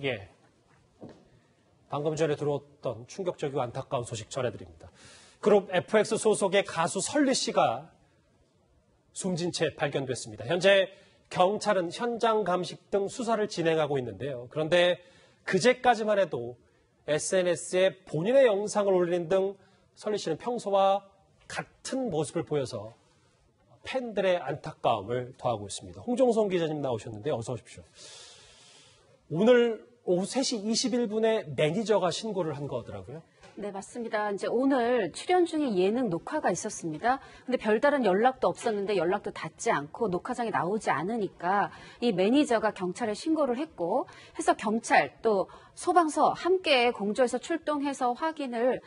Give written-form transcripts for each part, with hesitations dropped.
예. 방금 전에 들어왔던 충격적이고 안타까운 소식 전해드립니다. 그룹 FX 소속의 가수 설리 씨가 숨진 채 발견됐습니다. 현재 경찰은 현장 감식 등 수사를 진행하고 있는데요. 그런데 그제까지만 해도 SNS에 본인의 영상을 올리는 등 설리 씨는 평소와 같은 모습을 보여서 팬들의 안타까움을 더하고 있습니다. 홍종성 기자님 나오셨는데 어서 오십시오. 오늘 오후 3시 21분에 매니저가 신고를 한 거더라고요. 네, 맞습니다. 이제 오늘 출연 중에 예능 녹화가 있었습니다. 근데 별다른 연락도 없었는데 연락도 닿지 않고 녹화장에 나오지 않으니까 이 매니저가 경찰에 신고를 했고 해서 경찰 또 소방서 함께 공조해서 출동해서 확인을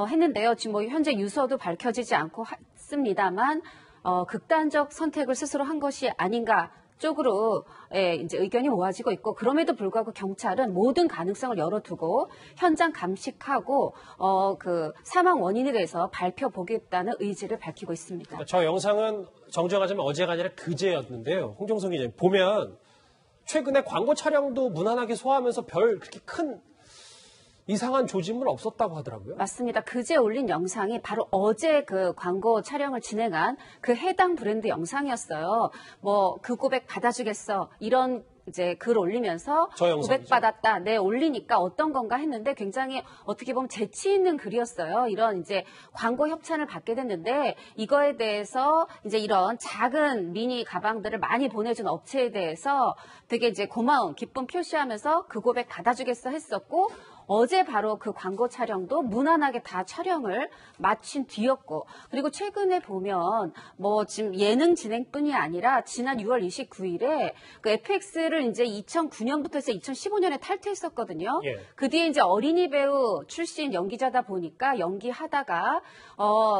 했는데요. 지금 뭐 현재 유서도 밝혀지지 않고 있습니다만 극단적 선택을 스스로 한 것이 아닌가 쪽으로 이제 의견이 모아지고 있고 그럼에도 불구하고 경찰은 모든 가능성을 열어두고 현장 감식하고 그 사망 원인에 대해서 밝혀보겠다는 의지를 밝히고 있습니다. 저 영상은 정정하자면 어제가 아니라 그제였는데요. 홍종성 기자님 보면 최근에 광고 촬영도 무난하게 소화하면서 별 그렇게 큰 이상한 조짐은 없었다고 하더라고요. 맞습니다. 그제 올린 영상이 바로 어제 그 광고 촬영을 진행한 그 해당 브랜드 영상이었어요. 뭐 그 고백 받아주겠어 이런 이제 글 올리면서 고백 받았다. 네, 올리니까 어떤 건가 했는데 굉장히 어떻게 보면 재치 있는 글이었어요. 이런 이제 광고 협찬을 받게 됐는데 이거에 대해서 이제 이런 작은 미니 가방들을 많이 보내준 업체에 대해서 되게 이제 고마움, 기쁨 표시하면서 그 고백 받아주겠어 했었고 어제 바로 그 광고 촬영도 무난하게 다 촬영을 마친 뒤였고 그리고 최근에 보면 뭐 지금 예능 진행뿐이 아니라 지난 6월 29일에 그 FX를 이제 2009년부터 해서 2015년에 탈퇴했었거든요. 예. 그 뒤에 이제 어린이 배우 출신 연기자다 보니까 연기하다가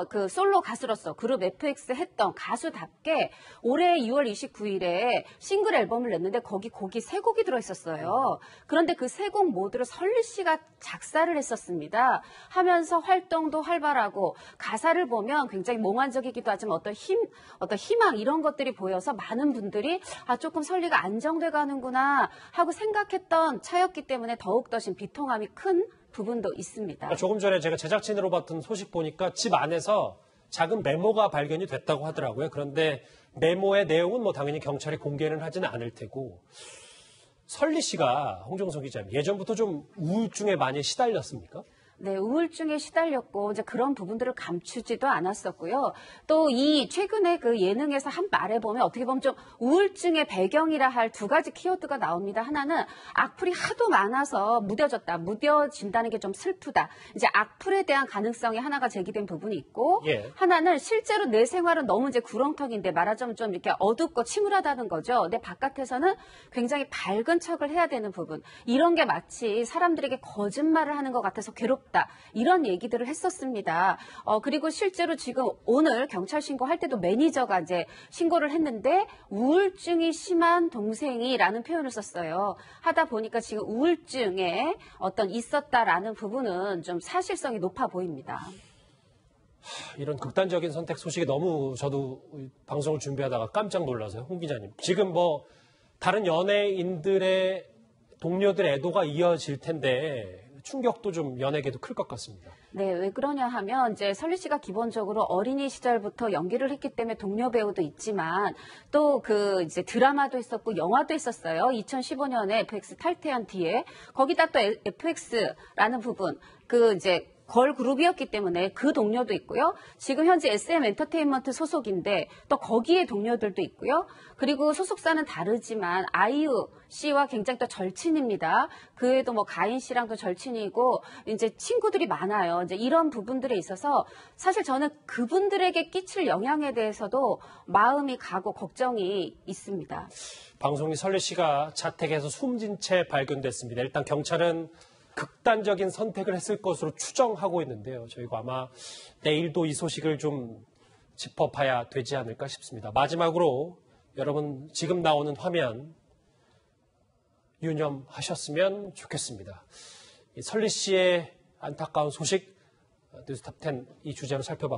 그 솔로 가수로서 그룹 FX 했던 가수답게 올해 6월 29일에 싱글 앨범을 냈는데 거기 곡이 3곡이 들어있었어요. 그런데 그 3곡 모두를 설리 씨가 작사를 했었습니다. 하면서 활동도 활발하고 가사를 보면 굉장히 몽환적이기도 하지만 어떤 희망 이런 것들이 보여서 많은 분들이 조금 설리가 안정돼 가는구나 하고 생각했던 차였기 때문에 더욱더 지금 비통함이 큰 부분도 있습니다. 조금 전에 제가 제작진으로 봤던 소식 보니까 집 안에서 작은 메모가 발견이 됐다고 하더라고요. 그런데 메모의 내용은 뭐 당연히 경찰이 공개는 하지는 않을 테고 설리 씨가 홍종성 기자님 예전부터 좀 우울증에 많이 시달렸습니까? 네, 우울증에 시달렸고 이제 그런 부분들을 감추지도 않았었고요. 또 이 최근에 그 예능에서 한 말에 보면 어떻게 보면 좀 우울증의 배경이라 할 2가지 키워드가 나옵니다. 하나는 악플이 하도 많아서 무뎌진다는 게 좀 슬프다. 이제 악플에 대한 가능성이 하나가 제기된 부분이 있고 하나는 실제로 내 생활은 너무 이제 구렁텅인데 말하자면 좀 이렇게 어둡고 침울하다는 거죠. 근데 바깥에서는 굉장히 밝은 척을 해야 되는 부분. 이런 게 마치 사람들에게 거짓말을 하는 것 같아서 괴롭다. 이런 얘기들을 했었습니다. 그리고 실제로 지금 오늘 경찰 신고할 때도 매니저가 이제 신고를 했는데 우울증이 심한 동생이라는 표현을 썼어요. 하다 보니까 지금 우울증에 어떤 있었다라는 부분은 좀 사실성이 높아 보입니다. 이런 극단적인 선택 소식에 너무 저도 방송을 준비하다가 깜짝 놀라서요. 홍 기자님. 지금 뭐 다른 연예인들의 동료들의 애도가 이어질 텐데 충격도 좀 연예계도 클 것 같습니다. 네, 왜 그러냐 하면 이제 설리 씨가 기본적으로 어린이 시절부터 연기를 했기 때문에 동료 배우도 있지만 또 그 이제 드라마도 있었고 영화도 있었어요. 2015년에 FX 탈퇴한 뒤에 거기다 또 FX라는 부분 그 이제 걸그룹이었기 때문에 그 동료도 있고요. 지금 현재 SM 엔터테인먼트 소속인데 또 거기에 동료들도 있고요. 그리고 소속사는 다르지만 아이유 씨와 굉장히 또 절친입니다. 그 외에도 뭐 가인 씨랑도 절친이고 이제 친구들이 많아요. 이제 이런 부분들에 있어서 사실 저는 그분들에게 끼칠 영향에 대해서도 마음이 가고 걱정이 있습니다. 방송인 설리 씨가 자택에서 숨진 채 발견됐습니다. 일단 경찰은 극단적인 선택을 했을 것으로 추정하고 있는데요. 저희가 아마 내일도 이 소식을 좀 짚어봐야 되지 않을까 싶습니다. 마지막으로 여러분 지금 나오는 화면 유념하셨으면 좋겠습니다. 설리 씨의 안타까운 소식 뉴스탑10 이 주제로 살펴봤습니다.